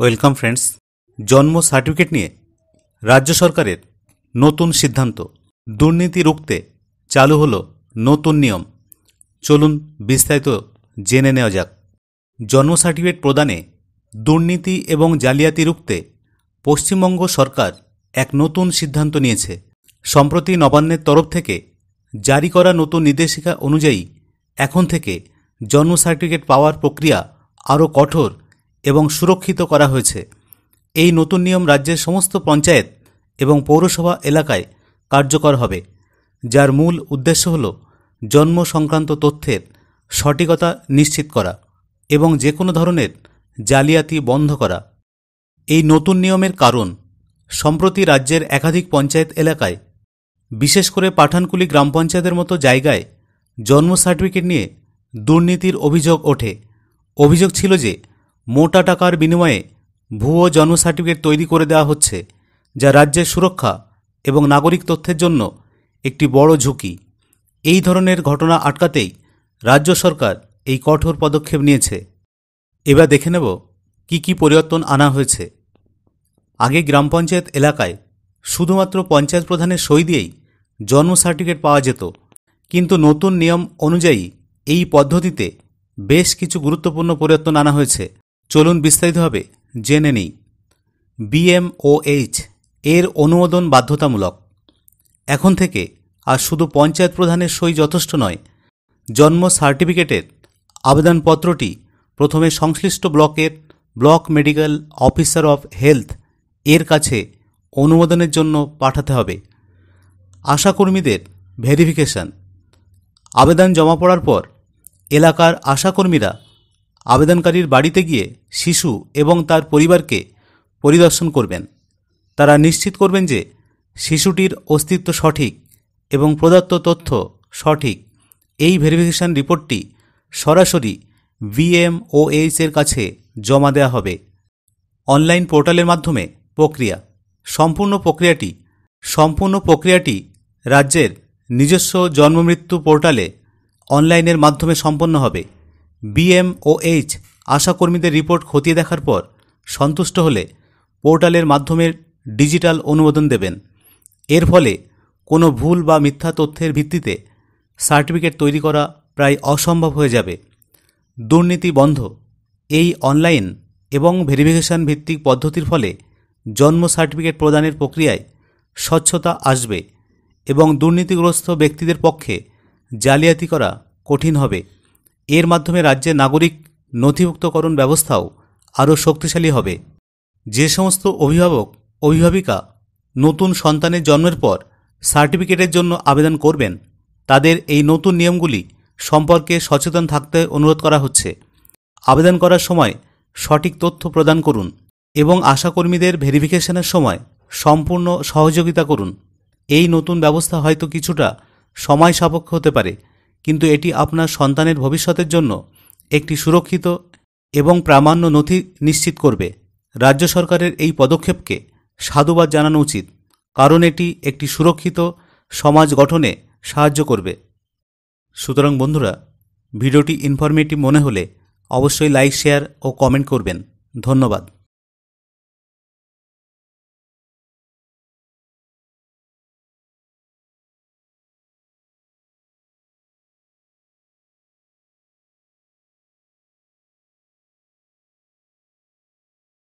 Welcome friends. জন্ম certificate নিয়ে রাজ্য সরকারের নতুন সিদ্ধান্ত, দুর্নীতি রুখতে চালু হলো নতুন নিয়ম। চলুন বিস্তারিত জেনে নেওয়া যাক। জন্ম সার্টিফিকেট প্রদানে দুর্নীতি এবং জালিয়াতি রুখতে পশ্চিমবঙ্গ সরকার এক নতুন সিদ্ধান্ত নিয়েছে। সম্প্রতি নবান্নের তরফ থেকে জারি করা নতুন নির্দেশিকা অনুযায়ী এখন থেকে জন্ম সার্টিফিকেট পাওয়ার প্রক্রিয়া আরও কঠোর এবং সুরক্ষিত করা হয়েছে। এই নতুন নিয়ম রাজ্যের সমস্ত পঞ্চায়েত এবং পৌরসভা এলাকায় কার্যকর হবে, যার মূল উদ্দেশ্য হল জন্ম সংক্রান্ত তথ্যের সঠিকতা নিশ্চিত করা এবং যে কোনো ধরনের জালিয়াতি বন্ধ করা। এই নতুন নিয়মের কারণ, সম্প্রতি রাজ্যের একাধিক পঞ্চায়েত এলাকায়, বিশেষ করে পাঠানকুলি গ্রাম পঞ্চায়েতের মতো জায়গায় জন্ম সার্টিফিকেট নিয়ে দুর্নীতির অভিযোগ ওঠে। অভিযোগ ছিল যে মোটা টাকার বিনিময়ে ভুয়ো জন্ম সার্টিফিকেট তৈরি করে দেওয়া হচ্ছে, যা রাজ্যের সুরক্ষা এবং নাগরিক তথ্যের জন্য একটি বড় ঝুঁকি। এই ধরনের ঘটনা আটকাতেই রাজ্য সরকার এই কঠোর পদক্ষেপ নিয়েছে। এবার দেখে নেব কি কি পরিবর্তন আনা হয়েছে। আগে গ্রাম পঞ্চায়েত এলাকায় শুধুমাত্র পঞ্চায়েত প্রধানের সই দিয়েই জন্ম সার্টিফিকেট পাওয়া যেত, কিন্তু নতুন নিয়ম অনুযায়ী এই পদ্ধতিতে বেশ কিছু গুরুত্বপূর্ণ পরিবর্তন আনা হয়েছে। চলুন বিস্তারিতভাবে জেনে নিই। BMOH এর অনুমোদন বাধ্যতামূলক। এখন থেকে আর শুধু পঞ্চায়েত প্রধানের সই যথেষ্ট নয়, জন্ম সার্টিফিকেটের আবেদনপত্রটি প্রথমে সংশ্লিষ্ট ব্লকের block medical officer of health এর কাছে অনুমোদনের জন্য পাঠাতে হবে। আশাকর্মীদের ভেরিফিকেশন। আবেদন জমা পড়ার পর এলাকার আশাকর্মীরা আবেদনকারীর বাড়িতে গিয়ে শিশু এবং তার পরিবারকে পরিদর্শন করবেন। তারা নিশ্চিত করবেন যে শিশুটির অস্তিত্ব সঠিক এবং প্রদত্ত তথ্য সঠিক। এই ভেরিফিকেশন রিপোর্টটি সরাসরি BMOH এর কাছে জমা দেওয়া হবে। অনলাইন পোর্টালের মাধ্যমে প্রক্রিয়া। সম্পূর্ণ প্রক্রিয়াটি রাজ্যের নিজস্ব জন্মমৃত্যু পোর্টালে অনলাইনের মাধ্যমে সম্পন্ন হবে। BMOH আশাকর্মীদের রিপোর্ট খতিয়ে দেখার পর সন্তুষ্ট হলে পোর্টালের মাধ্যমে ডিজিটাল অনুমোদন দেবেন। এর ফলে কোনো ভুল বা মিথ্যা তথ্যের ভিত্তিতে সার্টিফিকেট তৈরি করা প্রায় অসম্ভব হয়ে যাবে। দুর্নীতি বন্ধ। এই অনলাইন এবং ভেরিফিকেশন ভিত্তিক পদ্ধতির ফলে জন্ম সার্টিফিকেট প্রদানের প্রক্রিয়ায় স্বচ্ছতা আসবে এবং দুর্নীতিগ্রস্ত ব্যক্তিদের পক্ষে জালিয়াতি করা কঠিন হবে। এর মাধ্যমে রাজ্যের নাগরিক নথিভুক্তকরণ ব্যবস্থাও আরও শক্তিশালী হবে। যে সমস্ত অভিভাবিকা নতুন সন্তানের জন্মের পর সার্টিফিকেটের জন্য আবেদন করবেন, তাদের এই নতুন নিয়মগুলি সম্পর্কে সচেতন থাকতে অনুরোধ করা হচ্ছে। আবেদন করার সময় সঠিক তথ্য প্রদান করুন এবং আশাকর্মীদের ভেরিফিকেশনের সময় সম্পূর্ণ সহযোগিতা করুন। এই নতুন ব্যবস্থা হয়তো কিছুটা সময় সাপেক্ষ হতে পারে, কিন্তু এটি আপনার সন্তানের ভবিষ্যতের জন্য একটি সুরক্ষিত এবং প্রামাণ্য নথি নিশ্চিত করবে। রাজ্য সরকারের এই পদক্ষেপকে সাধুবাদ জানানো উচিত, কারণ এটি একটি সুরক্ষিত সমাজ গঠনে সাহায্য করবে। সুতরাং বন্ধুরা, ভিডিওটি ইনফরমেটিভ মনে হলে অবশ্যই লাইক, শেয়ার ও কমেন্ট করবেন। ধন্যবাদ।